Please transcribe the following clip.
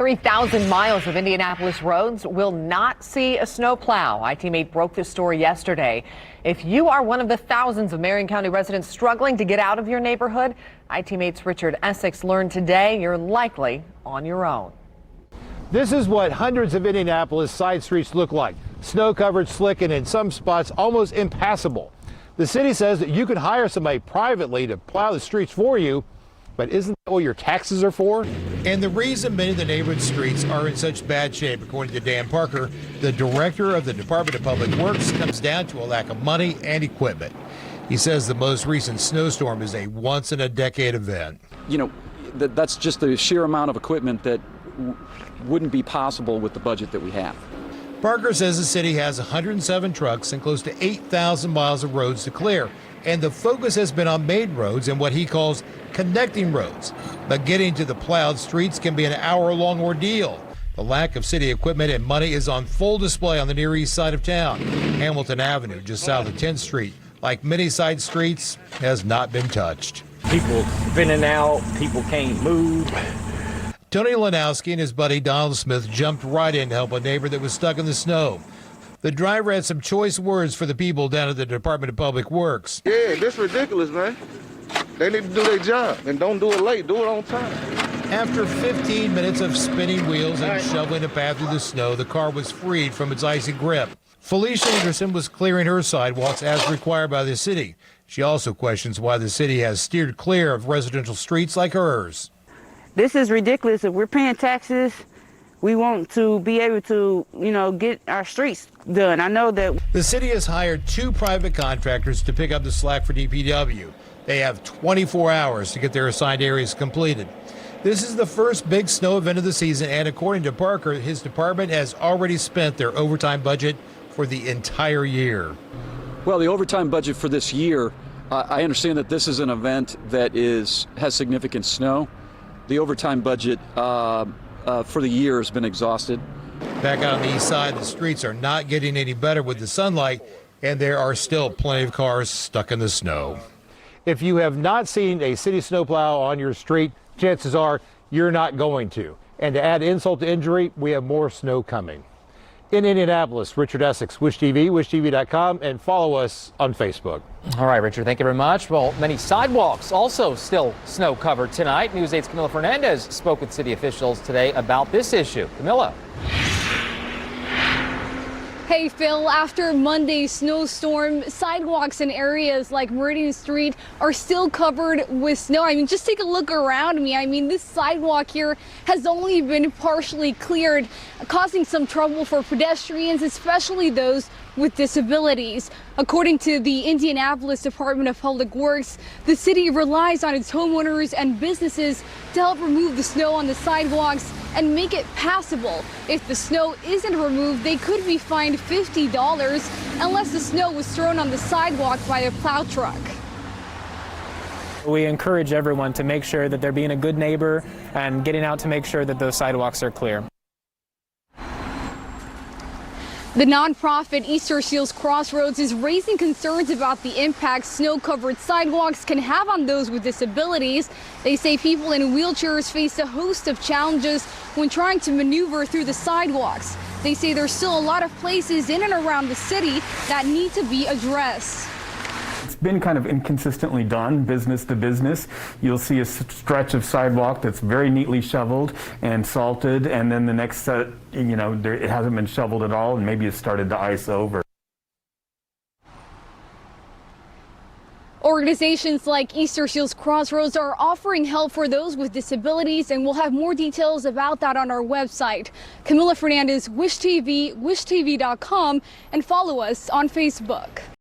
3,000 miles of Indianapolis roads will not see a snowplow. iTeammate broke this story yesterday. If you are one of the thousands of Marion County residents struggling to get out of your neighborhood, iTeammate's Richard ESSEX learned today you're likely on your own. This is what hundreds of Indianapolis side streets look like. Snow-covered, slick, and in some spots almost impassable. The city says that you can hire somebody privately to plow the streets for you, but isn't that what your taxes are for? And the reason many of the neighborhood streets are in such bad shape, according to Dan Parker, the director of the Department of Public Works, comes down to a lack of money and equipment. He says the most recent snowstorm is a once-in-a-decade event. You know, that's just the sheer amount of equipment that wouldn't be possible with the budget that we have. Parker says the city has 107 trucks and close to 8,000 miles of roads to clear. And the focus has been on main roads and what he calls connecting roads. But getting to the plowed streets can be an hour-long ordeal. The lack of city equipment and money is on full display on the Near East side of town. Hamilton Avenue, just south of 10th Street, like many side streets, has not been touched. People spinning out, people can't move. Tony Lanowski and his buddy Donald Smith jumped right in to help a neighbor that was stuck in the snow. The driver had some choice words for the people down at the Department of Public Works. Yeah, this ridiculous, man. They need to do their job and don't do it late, do it on time. After 15 minutes of spinning wheels and shoveling a path through the snow, the car was freed from its icy grip. Felicia Anderson was clearing her sidewalks as required by the city. She also questions why the city has steered clear of residential streets like hers. This is ridiculous. If we're paying taxes, we want to be able to, get our streets done. I know that the city has hired 2 private contractors to pick up the slack for DPW. They have 24 hours to get their assigned areas completed. This is the first big snow event of the season, and according to Parker, his department has already spent their overtime budget for the entire year. Well, the overtime budget for this year, I understand that this is an event that has significant snow. The overtime budget for the year has been exhausted. Back out on the east side, the streets are not getting any better with the sunlight, and there are still plenty of cars stuck in the snow. If you have not seen a city snowplow on your street, chances are you're not going to. And to add insult to injury, we have more snow coming. In Indianapolis, Richard ESSEX, Wish TV, wishtv.com, and follow us on Facebook. All right, Richard, thank you very much. Well, many sidewalks also still snow covered tonight. News 8's CAMILA FERNANDEZ spoke with city officials today about this issue. CAMILA. Hey, Phil, after Monday's snowstorm, sidewalks in areas like Meridian Street are still covered with snow. I mean, just take a look around me. I mean, this sidewalk here has only been partially cleared, causing some trouble for pedestrians, especially those with disabilities. According to the Indianapolis Department of Public Works, the city relies on its homeowners and businesses to help remove the snow on the sidewalks and make it passable. If the snow isn't removed, they could be fined $50 unless the snow was thrown on the sidewalk by a plow truck. We encourage everyone to make sure that they're being a good neighbor and getting out to make sure that those sidewalks are clear. The nonprofit Easter Seals Crossroads is raising concerns about the impact snow-covered sidewalks can have on those with disabilities. They say people in wheelchairs face a host of challenges when trying to maneuver through the sidewalks. They say there's still a lot of places in and around the city that need to be addressed. It's been kind of inconsistently done, business to business. You'll see a stretch of sidewalk that's very neatly shoveled and salted, and then the next set, it hasn't been shoveled at all, and maybe it's started to ice over. Organizations like Easter Seals Crossroads are offering help for those with disabilities, and we'll have more details about that on our website. CAMILA FERNANDEZ, Wish TV, wishtv.com, and follow us on Facebook.